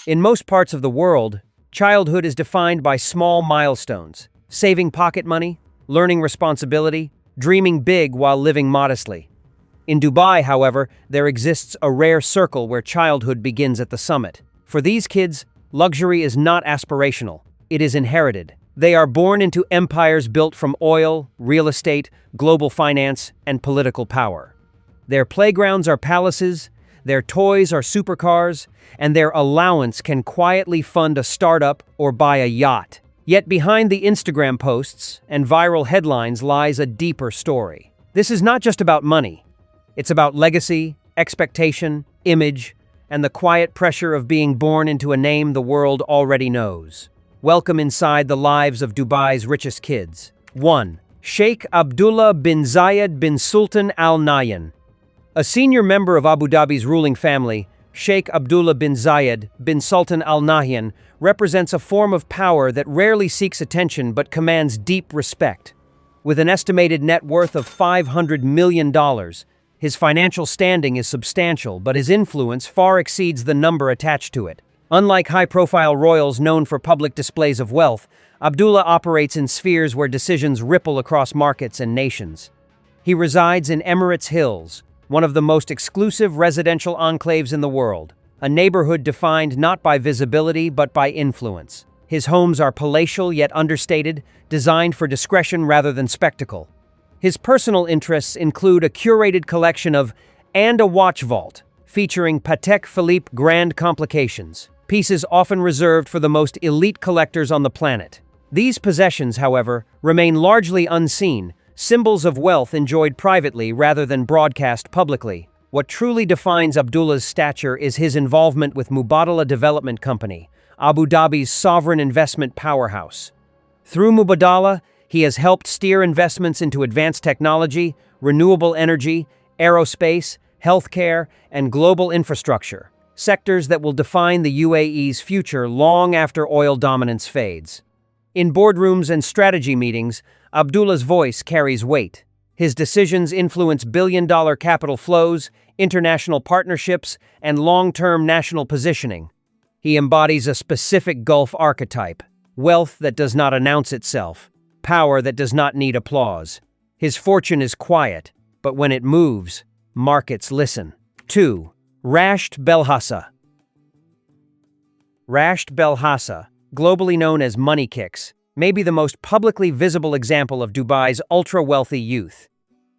In most parts of the world, childhood is defined by small milestones: saving pocket money, learning responsibility, dreaming big while living modestly. In Dubai, however, there exists a rare circle where childhood begins at the summit. For these kids, luxury is not aspirational, it is inherited. They are born into empires built from oil, real estate, global finance, and political power. Their playgrounds are palaces, their toys are supercars, and their allowance can quietly fund a startup or buy a yacht. Yet behind the Instagram posts and viral headlines lies a deeper story. This is not just about money. It's about legacy, expectation, image, and the quiet pressure of being born into a name the world already knows. Welcome inside the lives of Dubai's richest kids. 1. Sheikh Abdullah bin Zayed bin Sultan Al Nahyan. A senior member of Abu Dhabi's ruling family, Sheikh Abdullah bin Zayed bin Sultan Al Nahyan represents a form of power that rarely seeks attention but commands deep respect. With an estimated net worth of $500 million, his financial standing is substantial, but his influence far exceeds the number attached to it. Unlike high-profile royals known for public displays of wealth, Abdullah operates in spheres where decisions ripple across markets and nations. He resides in Emirates Hills, one of the most exclusive residential enclaves in the world, a neighborhood defined not by visibility but by influence. His homes are palatial yet understated, designed for discretion rather than spectacle. His personal interests include a curated collection of and a watch vault, featuring Patek Philippe grand complications, pieces often reserved for the most elite collectors on the planet. These possessions, however, remain largely unseen, symbols of wealth enjoyed privately rather than broadcast publicly. What truly defines Abdullah's stature is his involvement with Mubadala Development Company, Abu Dhabi's sovereign investment powerhouse. Through Mubadala, he has helped steer investments into advanced technology, renewable energy, aerospace, healthcare, and global infrastructure, sectors that will define the UAE's future long after oil dominance fades. In boardrooms and strategy meetings, Abdullah's voice carries weight. His decisions influence billion-dollar capital flows, international partnerships, and long-term national positioning. He embodies a specific Gulf archetype: wealth that does not announce itself, power that does not need applause. His fortune is quiet, but when it moves, markets listen. 2. Rashed Belhasa. Rashed Belhasa, globally known as Money Kicks, may be the most publicly visible example of Dubai's ultra-wealthy youth.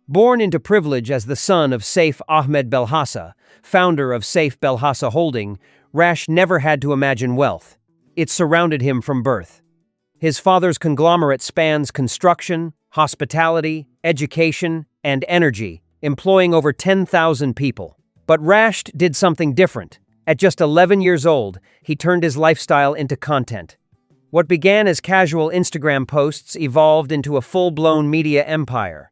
Born into privilege as the son of Saif Ahmed Belhasa, founder of Saif Belhasa Holding, Rashed never had to imagine wealth. It surrounded him from birth. His father's conglomerate spans construction, hospitality, education, and energy, employing over 10,000 people. But Rashed did something different. At just 11 years old, he turned his lifestyle into content. What began as casual Instagram posts evolved into a full-blown media empire.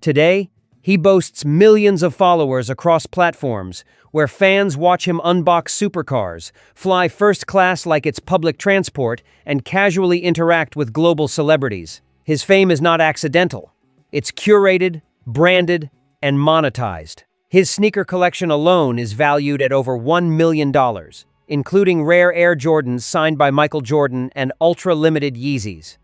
Today, he boasts millions of followers across platforms, where fans watch him unbox supercars, fly first class like it's public transport, and casually interact with global celebrities. His fame is not accidental. It's curated, branded, and monetized. His sneaker collection alone is valued at over $1 million, including rare Air Jordans signed by Michael Jordan and ultra-limited Yeezys.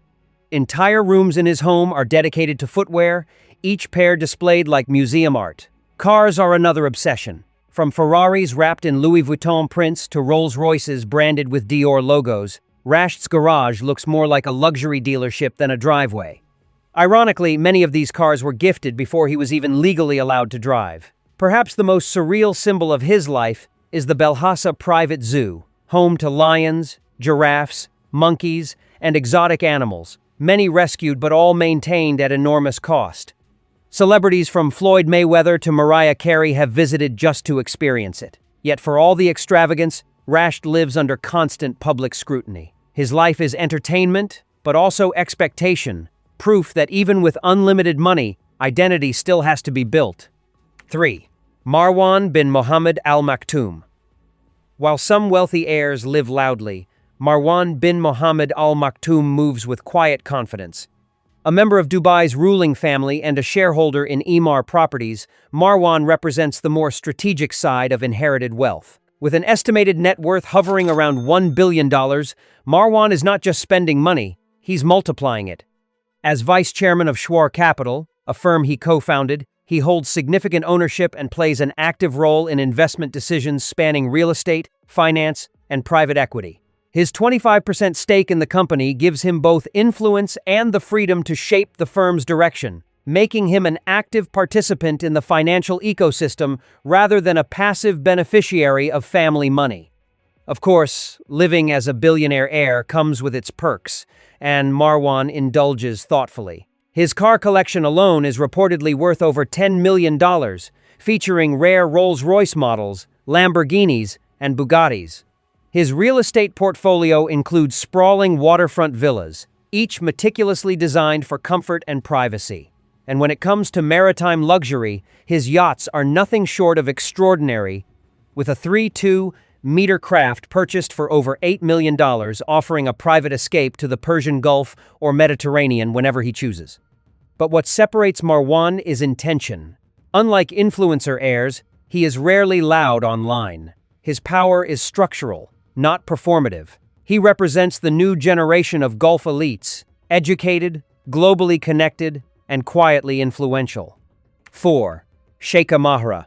Entire rooms in his home are dedicated to footwear, each pair displayed like museum art. Cars are another obsession. From Ferraris wrapped in Louis Vuitton prints to Rolls-Royces branded with Dior logos, Rashed's garage looks more like a luxury dealership than a driveway. Ironically, many of these cars were gifted before he was even legally allowed to drive. Perhaps the most surreal symbol of his life is the Belhasa Private Zoo, home to lions, giraffes, monkeys, and exotic animals, many rescued but all maintained at enormous cost. Celebrities from Floyd Mayweather to Mariah Carey have visited just to experience it. Yet for all the extravagance, Rashed lives under constant public scrutiny. His life is entertainment, but also expectation, proof that even with unlimited money, identity still has to be built. 3. Marwan bin Muhammad Al Maktoum. While some wealthy heirs live loudly, Marwan bin Muhammad Al Maktoum moves with quiet confidence. A member of Dubai's ruling family and a shareholder in Emaar Properties, Marwan represents the more strategic side of inherited wealth. With an estimated net worth hovering around $1 billion, Marwan is not just spending money, he's multiplying it. As vice chairman of Schwar Capital, a firm he co-founded, he holds significant ownership and plays an active role in investment decisions spanning real estate, finance, and private equity. His 25% stake in the company gives him both influence and the freedom to shape the firm's direction, making him an active participant in the financial ecosystem rather than a passive beneficiary of family money. Of course, living as a billionaire heir comes with its perks, and Marwan indulges thoughtfully. His car collection alone is reportedly worth over $10 million, featuring rare Rolls-Royce models, Lamborghinis, and Bugattis. His real estate portfolio includes sprawling waterfront villas, each meticulously designed for comfort and privacy. And when it comes to maritime luxury, his yachts are nothing short of extraordinary, with a 3.2-meter craft purchased for over $8 million, offering a private escape to the Persian Gulf or Mediterranean whenever he chooses. But what separates Marwan is intention. Unlike influencer heirs, he is rarely loud online. His power is structural, not performative. He represents the new generation of Gulf elites, educated, globally connected, and quietly influential. 4. Sheikha Mahra.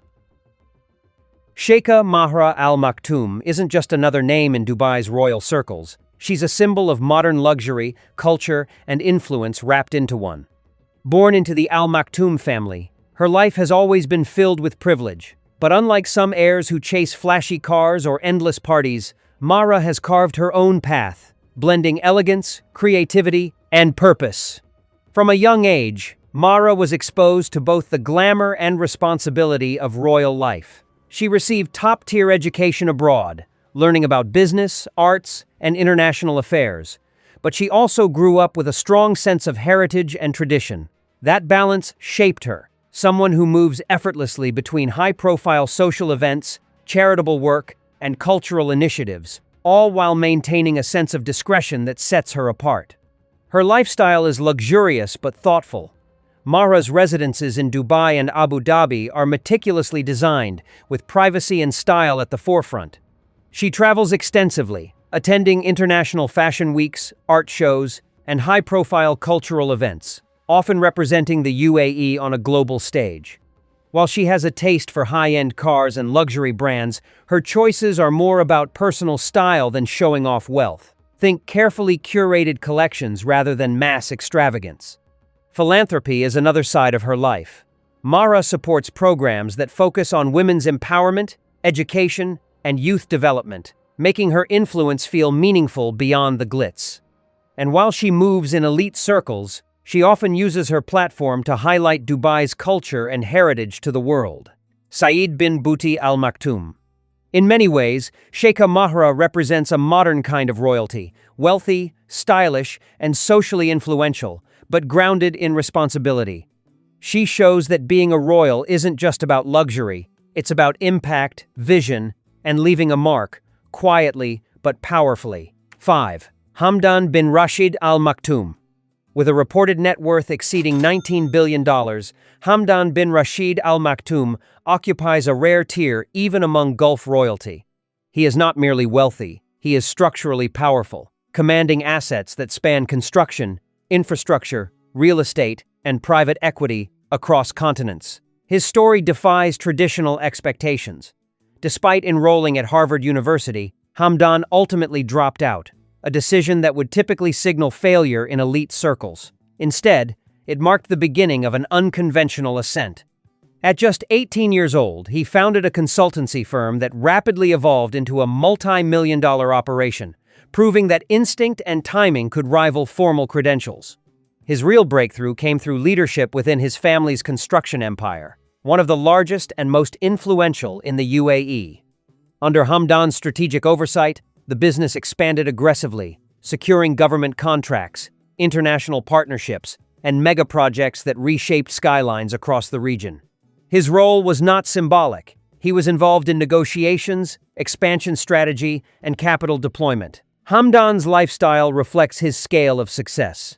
Sheikha Mahra Al Maktoum isn't just another name in Dubai's royal circles. She's a symbol of modern luxury, culture, and influence wrapped into one. Born into the Al Maktoum family, her life has always been filled with privilege. But unlike some heirs who chase flashy cars or endless parties, Mahra has carved her own path, blending elegance, creativity, and purpose. From a young age, Mahra was exposed to both the glamour and responsibility of royal life. She received top-tier education abroad, learning about business, arts, and international affairs. But she also grew up with a strong sense of heritage and tradition. That balance shaped her, someone who moves effortlessly between high-profile social events, charitable work, and cultural initiatives, all while maintaining a sense of discretion that sets her apart. Her lifestyle is luxurious but thoughtful. Mahra's residences in Dubai and Abu Dhabi are meticulously designed, with privacy and style at the forefront. She travels extensively, attending international fashion weeks, art shows, and high-profile cultural events, often representing the UAE on a global stage. While she has a taste for high-end cars and luxury brands, her choices are more about personal style than showing off wealth. Think carefully curated collections rather than mass extravagance. Philanthropy is another side of her life. Mahra supports programs that focus on women's empowerment, education, and youth development, making her influence feel meaningful beyond the glitz. And while she moves in elite circles, she often uses her platform to highlight Dubai's culture and heritage to the world. Zayed bin Bouti Al Maktoum. In many ways, Sheikha Mahra represents a modern kind of royalty, wealthy, stylish, and socially influential, but grounded in responsibility. She shows that being a royal isn't just about luxury, it's about impact, vision, and leaving a mark, quietly but powerfully. 5. Hamdan bin Rashid Al Maktoum. With a reported net worth exceeding $19 billion, Hamdan bin Rashid Al Maktoum occupies a rare tier even among Gulf royalty. He is not merely wealthy, he is structurally powerful, commanding assets that span construction, infrastructure, real estate, and private equity across continents. His story defies traditional expectations. Despite enrolling at Harvard University, Hamdan ultimately dropped out, a decision that would typically signal failure in elite circles. Instead, it marked the beginning of an unconventional ascent. At just 18 years old, he founded a consultancy firm that rapidly evolved into a multi-million-dollar operation, proving that instinct and timing could rival formal credentials. His real breakthrough came through leadership within his family's construction empire, one of the largest and most influential in the UAE. Under Hamdan's strategic oversight, the business expanded aggressively, securing government contracts, international partnerships, and mega projects that reshaped skylines across the region. His role was not symbolic. He was involved in negotiations, expansion strategy, and capital deployment. Hamdan's lifestyle reflects his scale of success.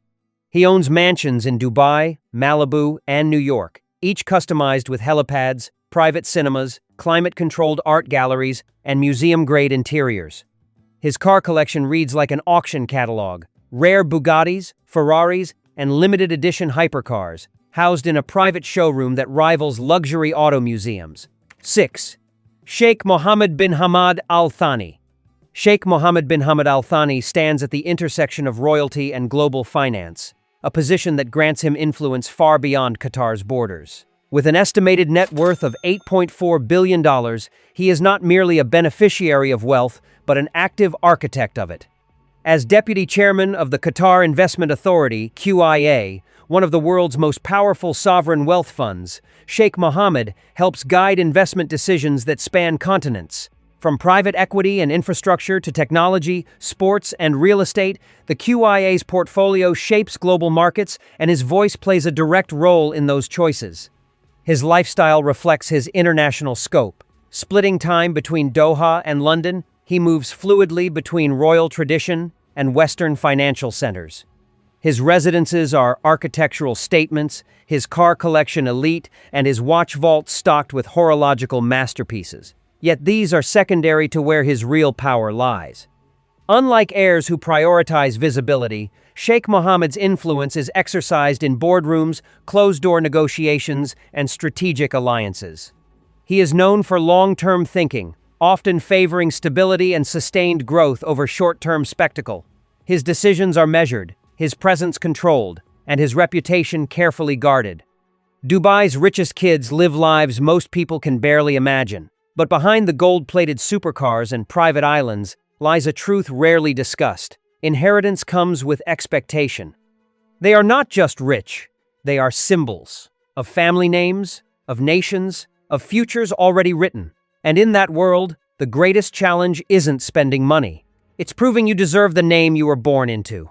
He owns mansions in Dubai, Malibu, and New York, each customized with helipads, private cinemas, climate-controlled art galleries, and museum-grade interiors. His car collection reads like an auction catalog: rare Bugattis, Ferraris, and limited edition hypercars, housed in a private showroom that rivals luxury auto museums. 6. Sheikh Mohammed bin Hamad Al Thani. Sheikh Mohammed bin Hamad Al Thani stands at the intersection of royalty and global finance, a position that grants him influence far beyond Qatar's borders. With an estimated net worth of $8.4 billion, he is not merely a beneficiary of wealth, but an active architect of it. As deputy chairman of the Qatar Investment Authority, QIA, one of the world's most powerful sovereign wealth funds, Sheikh Mohammed helps guide investment decisions that span continents. From private equity and infrastructure to technology, sports, and real estate, the QIA's portfolio shapes global markets, and his voice plays a direct role in those choices. His lifestyle reflects his international scope. Splitting time between Doha and London, he moves fluidly between royal tradition and Western financial centers. His residences are architectural statements, his car collection elite, and his watch vault stocked with horological masterpieces. Yet these are secondary to where his real power lies. Unlike heirs who prioritize visibility, Sheikh Mohammed's influence is exercised in boardrooms, closed-door negotiations, and strategic alliances. He is known for long-term thinking, often favoring stability and sustained growth over short-term spectacle. His decisions are measured, his presence controlled, and his reputation carefully guarded. Dubai's richest kids live lives most people can barely imagine. But behind the gold-plated supercars and private islands lies a truth rarely discussed. Inheritance comes with expectation. They are not just rich, they are symbols of family names, of nations, of futures already written. And in that world, the greatest challenge isn't spending money. It's proving you deserve the name you were born into.